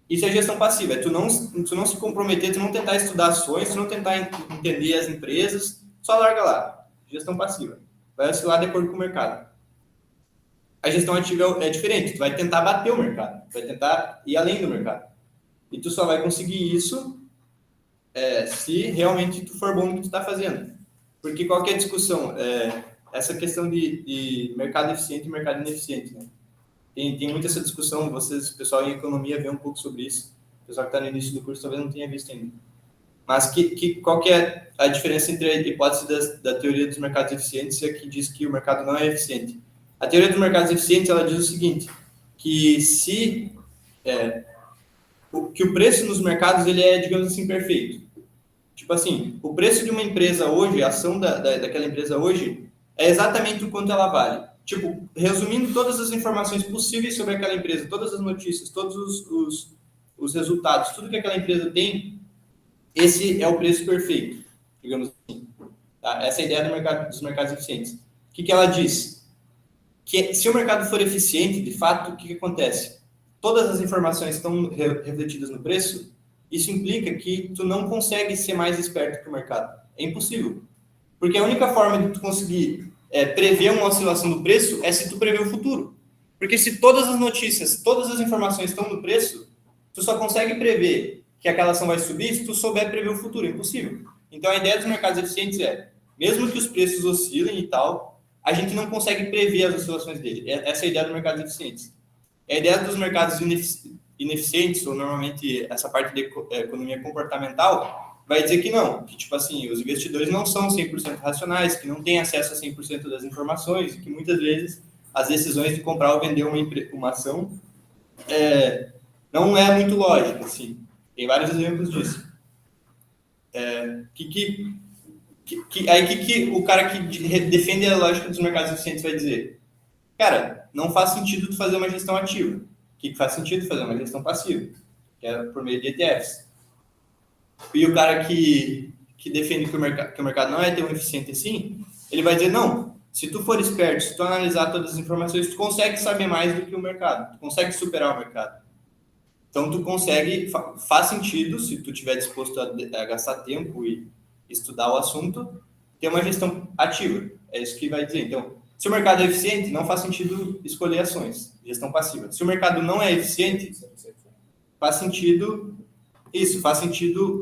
Speaker 6: Isso é gestão passiva, tu não se comprometer, tu não tentar estudar ações, tu não tentar entender as empresas, só larga lá. Gestão passiva. Vai oscilar de acordo com o mercado. A gestão ativa é diferente, tu vai tentar bater o mercado, vai tentar ir além do mercado. E tu só vai conseguir isso se realmente tu for bom no que tu está fazendo. Porque qual que é a discussão? Essa questão de mercado eficiente e mercado ineficiente, né? Tem muita essa discussão, vocês, pessoal em economia, vê um pouco sobre isso. O pessoal que está no início do curso talvez não tenha visto ainda. Mas qual que é a diferença entre a hipótese da teoria dos mercados eficientes e a que diz que o mercado não é eficiente? A teoria dos mercados eficientes, ela diz o seguinte, que que o preço nos mercados, ele é, digamos assim, perfeito. Tipo assim, o preço de uma empresa hoje, a ação daquela empresa hoje, é exatamente o quanto ela vale. Tipo, resumindo todas as informações possíveis sobre aquela empresa, todas as notícias, todos os resultados, tudo que aquela empresa tem, esse é o preço perfeito, digamos assim. Tá? Essa é a ideia dos mercados eficientes. O que ela diz? Que se o mercado for eficiente, de fato, o que acontece? Todas as informações estão refletidas no preço, isso implica que tu não consegue ser mais esperto que o mercado. É impossível. Porque a única forma de tu conseguir prever uma oscilação do preço é se tu prever o futuro. Porque se todas as notícias, todas as informações estão no preço, tu só consegue prever que aquela ação vai subir se tu souber prever o futuro. É impossível. Então, a ideia dos mercados eficientes mesmo que os preços oscilem e tal, a gente não consegue prever as oscilações dele. Essa é a ideia dos mercados eficientes. A ideia dos mercados ineficientes, ou normalmente essa parte de economia comportamental, vai dizer que não, que tipo assim, os investidores não são 100% racionais, que não têm acesso a 100% das informações, e que muitas vezes as decisões de comprar ou vender uma ação não é muito lógica, assim. Tem vários exemplos disso. Aí que o cara que defende a lógica dos mercados eficientes vai dizer? Cara, não faz sentido tu fazer uma gestão ativa. O que faz sentido fazer uma gestão passiva? Que é por meio de ETFs. E o cara que defende que o mercado não é tão eficiente assim, ele vai dizer, não, se tu for esperto, se tu analisar todas as informações, tu consegue saber mais do que o mercado, tu consegue superar o mercado. Então, tu consegue, faz sentido, se tu estiver disposto a gastar tempo e estudar o assunto, ter uma gestão ativa. É isso que vai dizer. Então, se o mercado é eficiente, não faz sentido escolher ações, gestão passiva. Se o mercado não é eficiente, faz sentido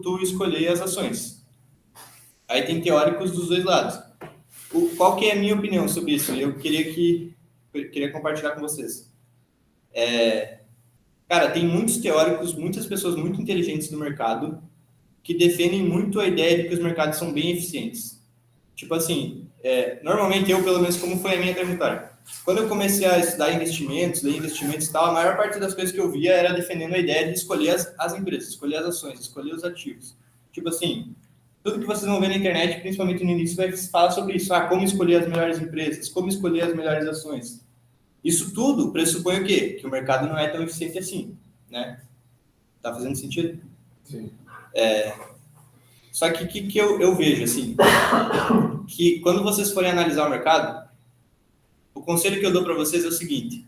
Speaker 6: tu escolher as ações. Aí tem teóricos dos dois lados. Qual que é a minha opinião sobre isso? Eu queria compartilhar com vocês. Cara, tem muitos teóricos, muitas pessoas muito inteligentes no mercado que defendem muito a ideia de que os mercados são bem eficientes. tipo assim, normalmente eu, pelo menos, como foi a minha trajetória, quando eu comecei a estudar investimentos, ler investimentos e tal, a maior parte das coisas que eu via era defendendo a ideia de escolher as empresas, escolher as ações, escolher os ativos. Tipo assim, tudo que vocês vão ver na internet, principalmente no início, vai falar sobre isso. Como escolher as melhores empresas, como escolher as melhores ações. Isso tudo pressupõe o quê? Que o mercado não é tão eficiente assim, né? Tá fazendo sentido?
Speaker 1: Sim.
Speaker 6: Só que o que eu vejo, assim, que quando vocês forem analisar o mercado, o conselho que eu dou para vocês é o seguinte: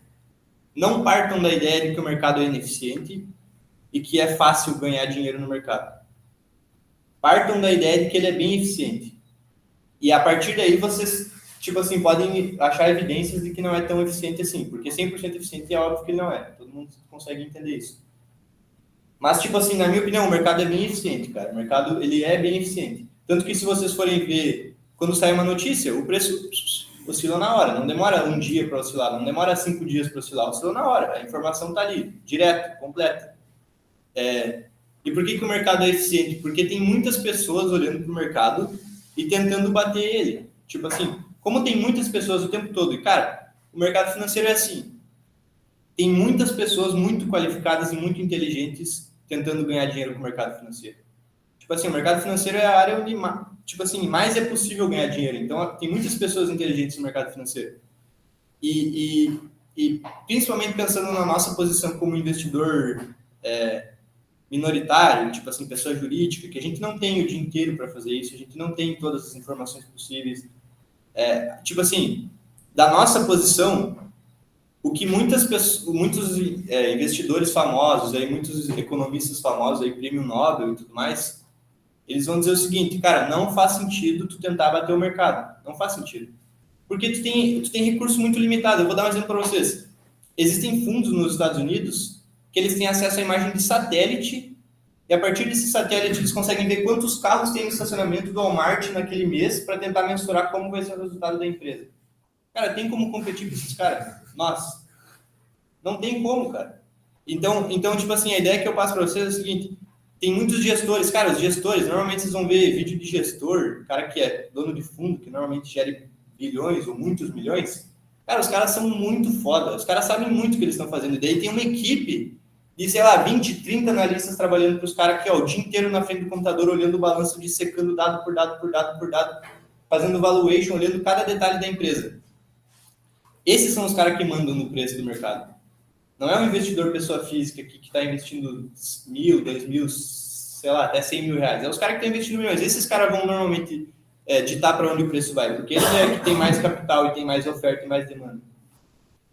Speaker 6: não partam da ideia de que o mercado é ineficiente e que é fácil ganhar dinheiro no mercado. Partam da ideia de que ele é bem eficiente. E a partir daí vocês, tipo assim, podem achar evidências de que não é tão eficiente assim, porque 100% eficiente é óbvio que ele não é. Todo mundo consegue entender isso. Mas, tipo assim, na minha opinião, o mercado é bem eficiente, cara. O mercado, ele é bem eficiente. Tanto que se vocês forem ver, quando sai uma notícia, o preço oscila na hora. Não demora um dia para oscilar, não demora 5 dias para oscilar, oscila na hora. A informação está ali, direto, completa. E por que o mercado é eficiente? Porque tem muitas pessoas olhando para o mercado e tentando bater ele. Tipo assim, como tem muitas pessoas o tempo todo, e cara, o mercado financeiro é assim, tem muitas pessoas muito qualificadas e muito inteligentes tentando ganhar dinheiro com o mercado financeiro. Tipo assim, o mercado financeiro é a área onde, tipo assim, mais é possível ganhar dinheiro. Então, tem muitas pessoas inteligentes no mercado financeiro. E principalmente pensando na nossa posição como investidor minoritário, tipo assim, pessoa jurídica, que a gente não tem o dia inteiro para fazer isso, a gente não tem todas as informações possíveis. Tipo assim, da nossa posição, o que muitos investidores famosos, aí, muitos economistas famosos, aí, prêmio Nobel e tudo mais, eles vão dizer o seguinte: cara, não faz sentido tu tentar bater o mercado. Não faz sentido. Porque tu tem recurso muito limitado. Eu vou dar um exemplo para vocês. Existem fundos nos Estados Unidos que eles têm acesso à imagem de satélite, e a partir desse satélite eles conseguem ver quantos carros tem no estacionamento do Walmart naquele mês para tentar mensurar como vai ser o resultado da empresa. Cara, tem como competir com esses caras? Nossa, não tem como, cara. Então, tipo assim, a ideia que eu passo para vocês é o seguinte: tem muitos gestores, cara, os gestores, normalmente vocês vão ver vídeo de gestor, cara que é dono de fundo, que normalmente gera bilhões ou muitos milhões. Cara, os caras são muito foda, os caras sabem muito o que eles estão fazendo. E daí tem uma equipe de, sei lá, 20, 30 analistas trabalhando para os caras aqui, ó, o dia inteiro na frente do computador, olhando o balanço, dissecando dado por dado, por dado, por dado, fazendo valuation, olhando cada detalhe da empresa. Esses são os caras que mandam no preço do mercado. Não é um investidor pessoa física que está investindo 1.000, 2.000, sei lá, até 100 mil reais. É os caras que estão investindo milhões. Esses caras vão normalmente ditar para onde o preço vai, porque esse é que tem mais capital e tem mais oferta e mais demanda.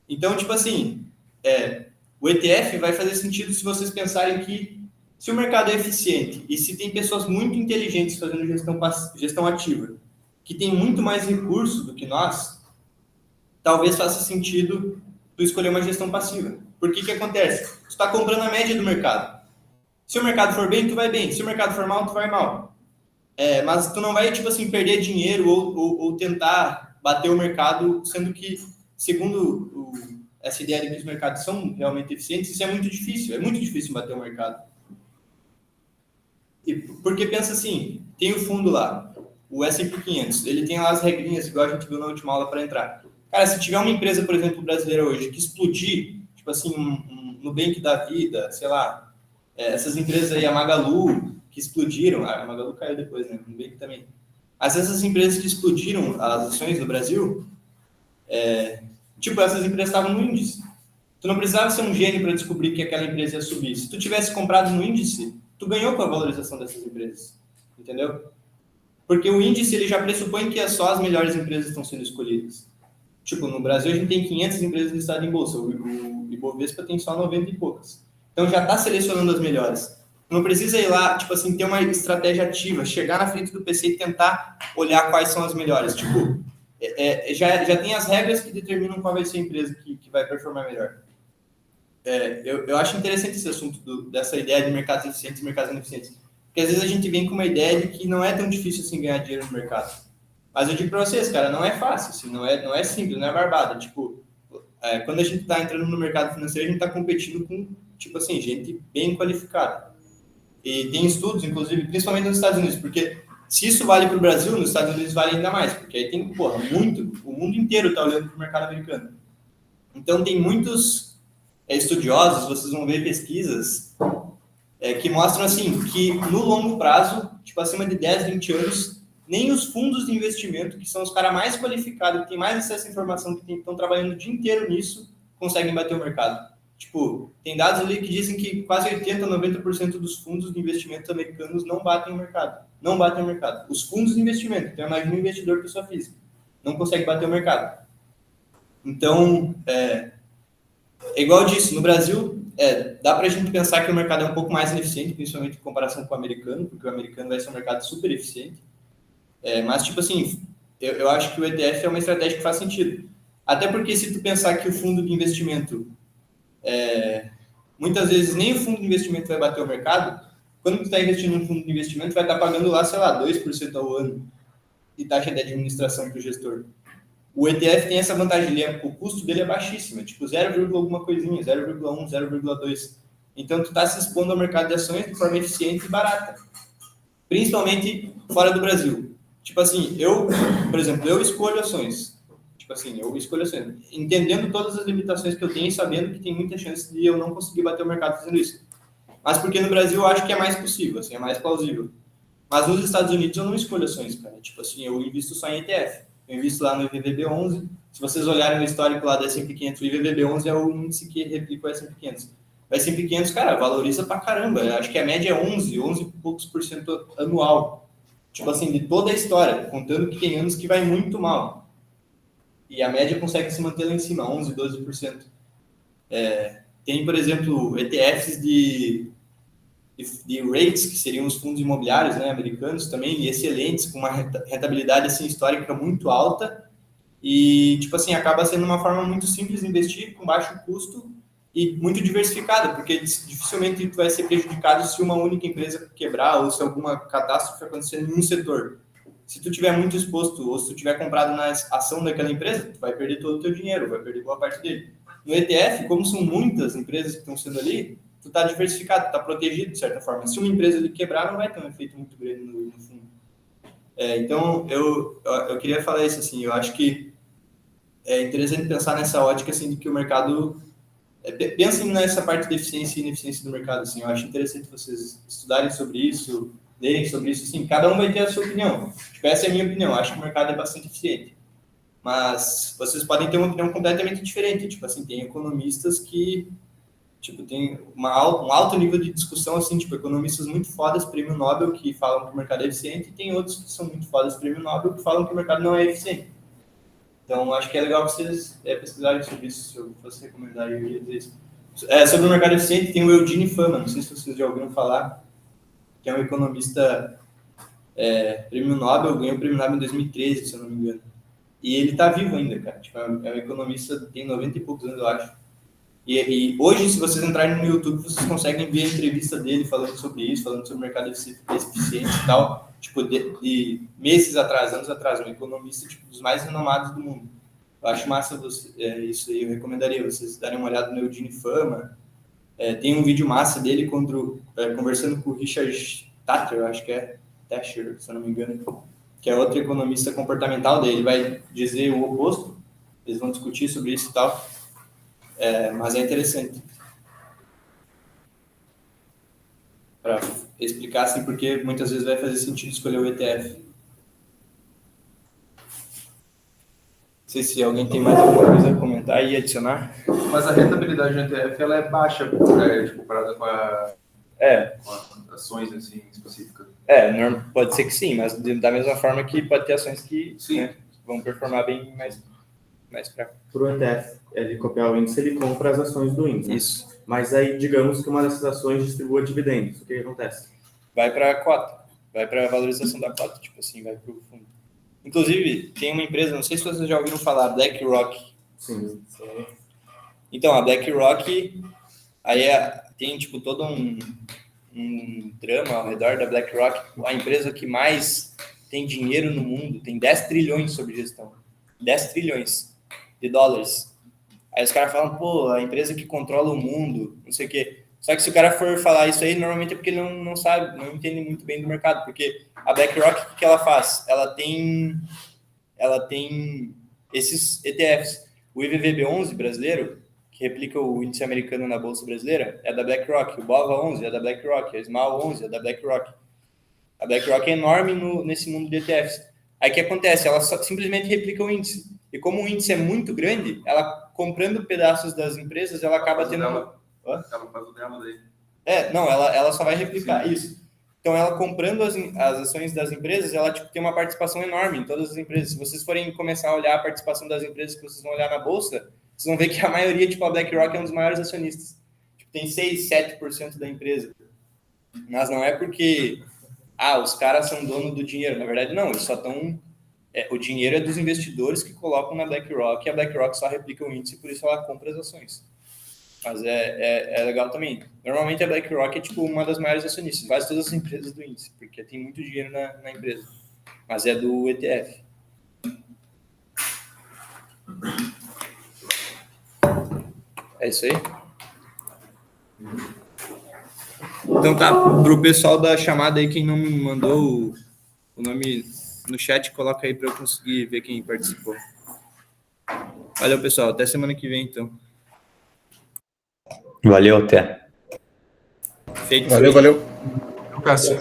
Speaker 6: Então, tipo assim, o ETF vai fazer sentido se vocês pensarem que se o mercado é eficiente e se tem pessoas muito inteligentes fazendo gestão ativa, que tem muito mais recursos do que nós, talvez faça sentido tu escolher uma gestão passiva. Por que acontece? Tu está comprando a média do mercado. Se o mercado for bem, tu vai bem. Se o mercado for mal, tu vai mal. Mas tu não vai, tipo assim, perder dinheiro ou tentar bater o mercado, sendo que, segundo essa ideia de que os mercados são realmente eficientes, isso é muito difícil. É muito difícil bater o mercado. Porque pensa assim, tem o fundo lá, o S&P 500, ele tem lá as regrinhas, igual a gente viu na última aula para entrar. Cara, se tiver uma empresa, por exemplo, brasileira hoje, que explodir, tipo assim, um Nubank da vida, sei lá, essas empresas aí, a Magalu, que explodiram, a Magalu caiu depois, né? O Nubank também. Mas essas empresas que explodiram as ações no Brasil, tipo, essas empresas estavam no índice. Tu não precisava ser um gênio para descobrir que aquela empresa ia subir. Se tu tivesse comprado no índice, tu ganhou com a valorização dessas empresas. Entendeu? Porque o índice, ele já pressupõe que só as melhores empresas estão sendo escolhidas. Tipo, no Brasil a gente tem 500 empresas listadas em bolsa, o Ibovespa tem só 90 e poucas. Então já está selecionando as melhores. Não precisa ir lá, tipo assim, ter uma estratégia ativa, chegar na frente do PC e tentar olhar quais são as melhores. Tipo, já tem as regras que determinam qual vai ser a empresa que vai performar melhor. Eu acho interessante esse assunto dessa ideia de mercados eficientes e mercados ineficientes. Porque às vezes a gente vem com uma ideia de que não é tão difícil assim ganhar dinheiro no mercado. Mas eu digo para vocês, cara, não é fácil, assim, não é simples, não é barbada. Tipo, quando a gente está entrando no mercado financeiro, a gente está competindo com, tipo assim, gente bem qualificada. E tem estudos, inclusive, principalmente nos Estados Unidos, porque Se isso vale para o Brasil, nos Estados Unidos vale ainda mais, porque aí tem, porra, o mundo inteiro está olhando para o mercado americano. Então, tem muitos estudiosos, vocês vão ver pesquisas que mostram, assim, que no longo prazo, tipo, acima de 10, 20 anos, nem os fundos de investimento, que são os caras mais qualificados, que têm mais acesso à informação, que estão trabalhando o dia inteiro nisso, conseguem bater o mercado. Tipo, tem dados ali que dizem que quase 80%, 90% dos fundos de investimento americanos não batem o mercado. Não batem o mercado. Os fundos de investimento, então imagina um investidor pessoa física, não consegue bater o mercado. Então, é igual eu disse, no Brasil, dá pra gente pensar que o mercado é um pouco mais ineficiente, principalmente em comparação com o americano, porque o americano vai ser um mercado super eficiente. Mas, tipo assim, eu acho que o ETF é uma estratégia que faz sentido. Até porque se tu pensar que o fundo de investimento, muitas vezes nem o fundo de investimento vai bater o mercado, quando tu está investindo num fundo de investimento, vai estar pagando lá, sei lá, 2% ao ano de taxa de administração para o gestor. O ETF tem essa vantagem, o custo dele é baixíssimo, tipo 0, alguma coisinha, 0,1, 0,2. Então, tu está se expondo ao mercado de ações de forma eficiente e barata, principalmente fora do Brasil. Tipo assim, por exemplo, eu escolho ações. Tipo assim, eu escolho ações, entendendo todas as limitações que eu tenho e sabendo que tem muita chance de eu não conseguir bater o mercado fazendo isso. Mas porque no Brasil eu acho que é mais possível, assim, é mais plausível. Mas nos Estados Unidos eu não escolho ações, cara. Tipo assim, eu invisto só em ETF. Eu invisto lá no IVVB11. Se vocês olharem o histórico lá do S&P 500, o IVVB11 é o índice que replica o S&P 500. O S&P 500, cara, valoriza pra caramba. Eu acho que a média é 11 e poucos por cento anual. Tipo assim, de toda a história, contando que tem anos que vai muito mal. E a média consegue se manter lá em cima, 11, 12%. Tem, por exemplo, ETFs de REITs, que seriam os fundos imobiliários, né, americanos também, e excelentes, com uma rentabilidade assim, histórica muito alta, e tipo assim, acaba sendo uma forma muito simples de investir, com baixo custo e muito diversificada, porque dificilmente tu vai ser prejudicado se uma única empresa quebrar ou se alguma catástrofe acontecer em um setor. Se tu tiver muito exposto ou se tu tiver comprado na ação daquela empresa, tu vai perder todo o teu dinheiro, vai perder boa parte dele. No ETF, como são muitas empresas que estão sendo ali, tu está diversificado, está protegido de certa forma. Se uma empresa ali quebrar, não vai ter um efeito muito grande no fundo. Então, eu queria falar isso, assim, eu acho que é interessante pensar nessa ótica, assim, de que o mercado... pensem nessa parte de eficiência e ineficiência do mercado, assim, eu acho interessante vocês estudarem sobre isso, lerem sobre isso, assim, cada um vai ter a sua opinião. Tipo, essa é a minha opinião, eu acho que o mercado é bastante eficiente. Mas vocês podem ter uma opinião completamente diferente, tipo assim, tem economistas que tipo, tem um alto nível de discussão, assim, tipo, economistas muito fodas, prêmio Nobel, que falam que o mercado é eficiente, e tem outros que são muito fodas, prêmio Nobel, que falam que o mercado não é eficiente. Então, acho que é legal vocês pesquisarem sobre isso, se eu fosse recomendar, eu ia dizer isso. Sobre o mercado eficiente, tem o Eugene Fama, não sei se vocês já ouviram falar, que é um economista prêmio Nobel, ganhou o prêmio Nobel em 2013, se eu não me engano. E ele tá vivo ainda, cara. Tipo, é um economista, tem 90 e poucos anos, eu acho. E hoje, se vocês entrarem no YouTube, vocês conseguem ver a entrevista dele falando sobre isso, falando sobre o mercado eficiente e tal. Tipo, de meses atrás, anos atrás, um economista tipo, dos mais renomados do mundo. Eu acho massa isso aí, eu recomendaria vocês darem uma olhada no Eugene Fama. Tem um vídeo massa dele conversando com o Richard Thacher, eu acho que é Thacher, se eu não me engano, que é outro economista comportamental, daí ele vai dizer o oposto, eles vão discutir sobre isso e tal. Mas é interessante para explicar assim porque muitas vezes vai fazer sentido escolher o ETF. Não sei se alguém tem mais alguma coisa a comentar e adicionar.
Speaker 1: Mas a rentabilidade do ETF ela é baixa comparada com com ações assim, específicas.
Speaker 6: Pode ser que sim, mas da mesma forma que pode ter ações que vão performar bem mais para...
Speaker 7: Para o ETF, ele copiar o índice, ele compra as ações do índice.
Speaker 6: Isso.
Speaker 7: Mas aí, digamos que uma dessas ações distribua dividendos. O que acontece?
Speaker 6: Vai para a cota. Vai para a valorização da cota. Tipo assim, vai para o fundo. Inclusive, tem uma empresa, não sei se vocês já ouviram falar, BlackRock.
Speaker 7: Sim.
Speaker 6: Então, a BlackRock, aí tem tipo todo um drama ao redor da BlackRock. A empresa que mais tem dinheiro no mundo, tem 10 trilhões sobre gestão. 10 trilhões de dólares. Aí os caras falam, pô, a empresa que controla o mundo, não sei o quê. Só que se o cara for falar isso aí, normalmente é porque ele não sabe, não entende muito bem do mercado, porque a BlackRock, o que ela faz? Ela tem esses ETFs. O IVVB11 brasileiro, que replica o índice americano na Bolsa Brasileira, é da BlackRock. O BOVA11 é da BlackRock. A SMAL11 é da BlackRock. A BlackRock é enorme nesse mundo de ETFs. Aí o que acontece? Ela simplesmente replica o índice. E como o índice é muito grande, ela comprando pedaços das empresas, ela acaba tendo...
Speaker 1: Ela faz o dela daí.
Speaker 6: Ela só vai replicar isso. Então, ela comprando as ações das empresas, ela tem uma participação enorme em todas as empresas. Se vocês forem começar a olhar a participação das empresas que vocês vão olhar na Bolsa, vocês vão ver que a maioria, a BlackRock é um dos maiores acionistas. Tem 6, 7% da empresa. Mas não é porque, os caras são donos do dinheiro. Na verdade, não. Eles só estão... o dinheiro é dos investidores que colocam na BlackRock, e a BlackRock só replica o índice, por isso ela compra as ações. Mas é legal também. Normalmente a BlackRock é uma das maiores acionistas, quase todas as empresas do índice, porque tem muito dinheiro na empresa. Mas é do ETF. É isso aí? Então tá, pro pessoal da chamada aí, quem não me mandou o nome no chat, coloca aí para eu conseguir ver quem participou. Valeu, pessoal. Até semana que vem, então.
Speaker 8: Valeu, até.
Speaker 6: Feito.
Speaker 3: Valeu. Cássio.